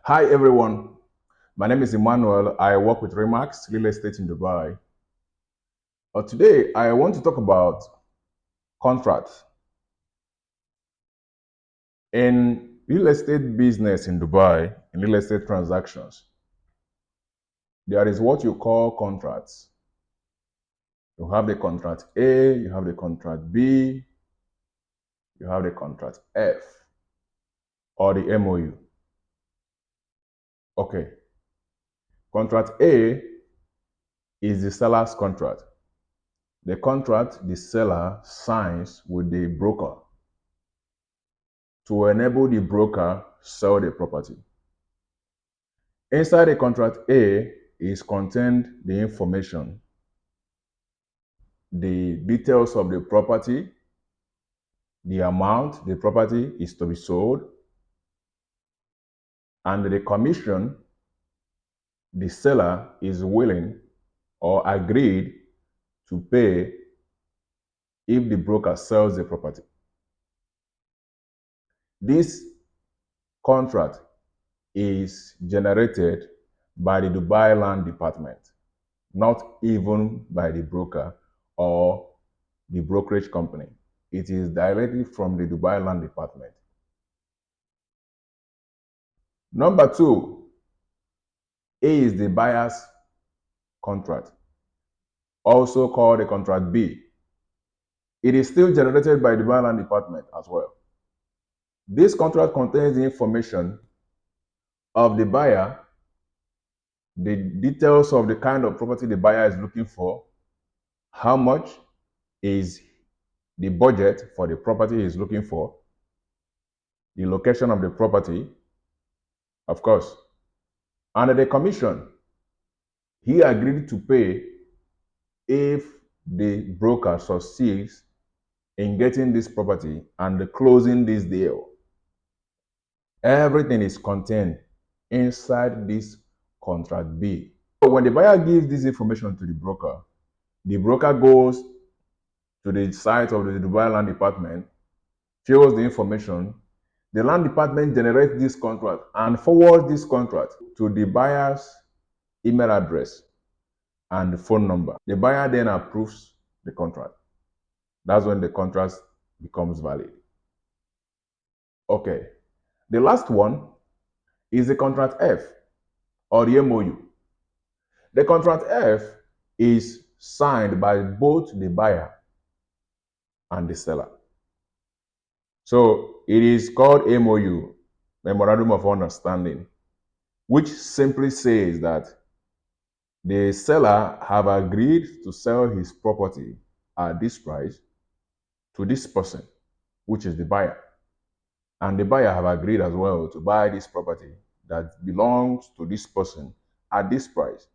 Hi everyone, my name is Emmanuel. I work with Remax Real Estate in Dubai. Today I want to talk about contracts. In real estate business in Dubai, in real estate transactions, there is what you call contracts. You have the contract A, you have the contract B, you have the contract F, or the MOU. Okay, contract A is the seller's contract. The contract the seller signs with the broker to enable the broker sell the property. Inside the contract A is contained the information, the details of the property, the amount the property is to be sold, and the commission the seller is willing or agreed to pay if the broker sells the property. This contract is generated by the Dubai Land Department, not even by the broker or the brokerage company. It is directly from the Dubai Land Department. Number two, A is the buyer's contract, also called the contract B. It is still generated by the Dubai Land Department as well. This contract contains the information of the buyer, the details of the kind of property the buyer is looking for, how much is the budget for the property he is looking for, the location of the property, of course, and the commission he agreed to pay if the broker succeeds in getting this property and closing this deal. Everything is contained inside this contract B. So when the buyer gives this information to the broker goes to the site of the Dubai Land Department, fills the information. The land department generates this contract and forwards this contract to the buyer's email address and the phone number. The buyer then approves the contract. That's when the contract becomes valid. Okay. The last one is the contract F or the MOU. The contract F is signed by both the buyer and the seller. So it is called MOU, Memorandum of Understanding, which simply says that the seller have agreed to sell his property at this price to this person, which is the buyer. And the buyer have agreed as well to buy this property that belongs to this person at this price.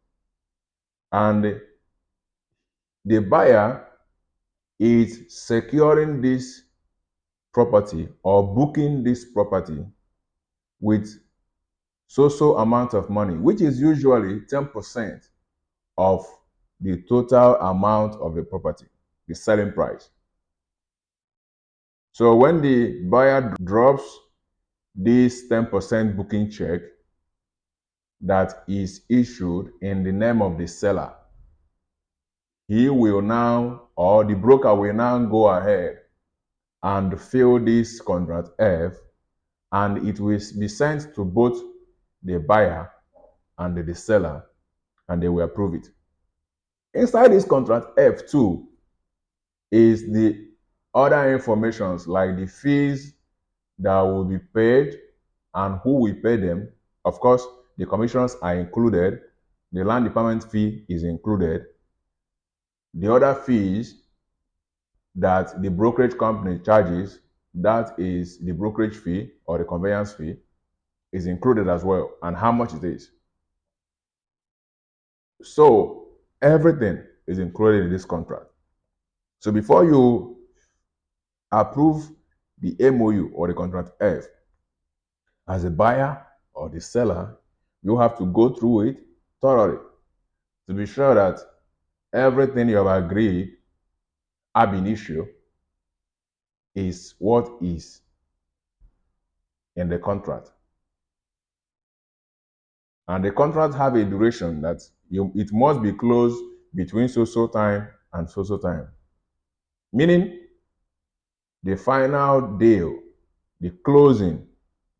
And the buyer is securing this property or booking this property with so amount of money, which is usually 10% of the total amount of the property, the selling price. So when the buyer drops this 10% booking check that is issued in the name of the seller, he will now, or the broker will now go ahead and fill this contract F, and it will be sent to both the buyer and the seller, and they will approve it. Inside this contract F2 is the other informations like the fees that will be paid and who will pay them. Of course, the commissions are included. The land department fee is included. The other fees that the brokerage company charges, that is the brokerage fee or the conveyance fee, is included as well, and how much it is. So everything is included in this contract. So before you approve the MOU or the contract F, as a buyer or the seller, you have to go through it thoroughly to be sure that everything you have agreed ab initio is what is in the contract. And the contract have a duration that it must be closed between so time and so time. Meaning the final deal, the closing,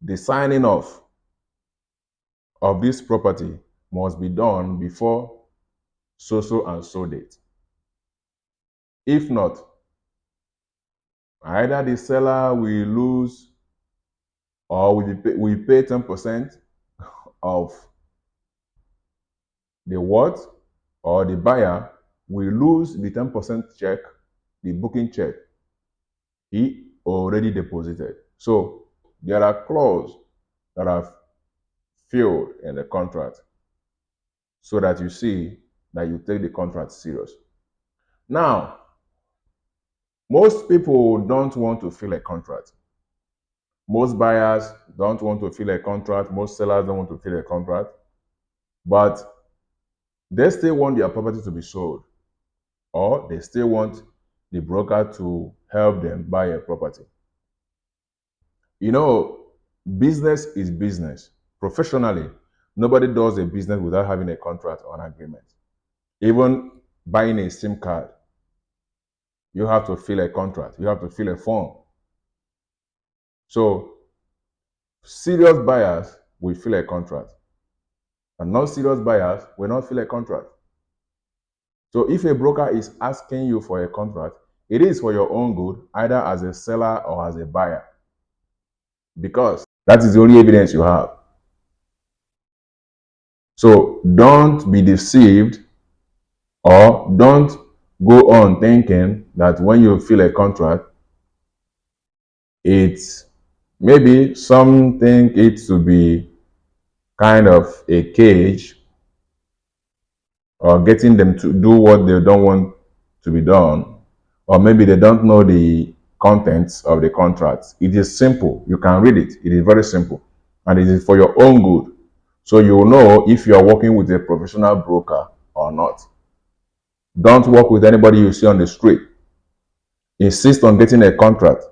the signing off of this property must be done before so and so date. If not, either the seller will lose or we pay 10% of the what, or the buyer will lose the 10% check, the booking check he already deposited. So there are clauses that are filled in the contract so that you see that you take the contract serious. Now, most people don't want to fill a contract. Most buyers don't want to fill a contract. Most sellers don't want to fill a contract. But they still want their property to be sold, or they still want the broker to help them buy a property. You know, business is business. Professionally, nobody does a business without having a contract or an agreement. Even buying a SIM card, you have to fill a contract, you have to fill a form. So, serious buyers will fill a contract, and non-serious buyers will not fill a contract. So, if a broker is asking you for a contract, it is for your own good, either as a seller or as a buyer, because that is the only evidence you have. So, don't be deceived, or don't go on thinking that when you fill a contract, it's maybe some think it to be kind of a cage, or getting them to do what they don't want to be done, or maybe they don't know the contents of the contract. It is simple. You can read it. It is very simple, and it is for your own good. So you will know if you are working with a professional broker or not. Don't work with anybody you see on the street. Insist on getting a contract.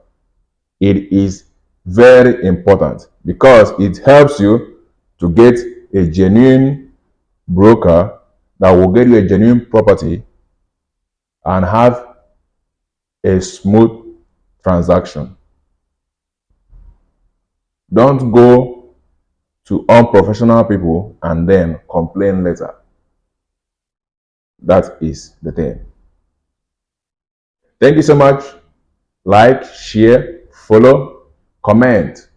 It is very important because it helps you to get a genuine broker that will get you a genuine property and have a smooth transaction. Don't go to unprofessional people and then complain later. That is the thing. Thank you so much. Like, share, follow, comment,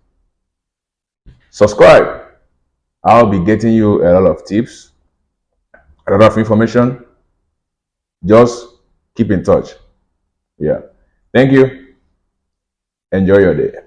subscribe. I'll be getting you a lot of tips, a lot of information. Just keep in touch. Yeah. Thank you. Enjoy your day.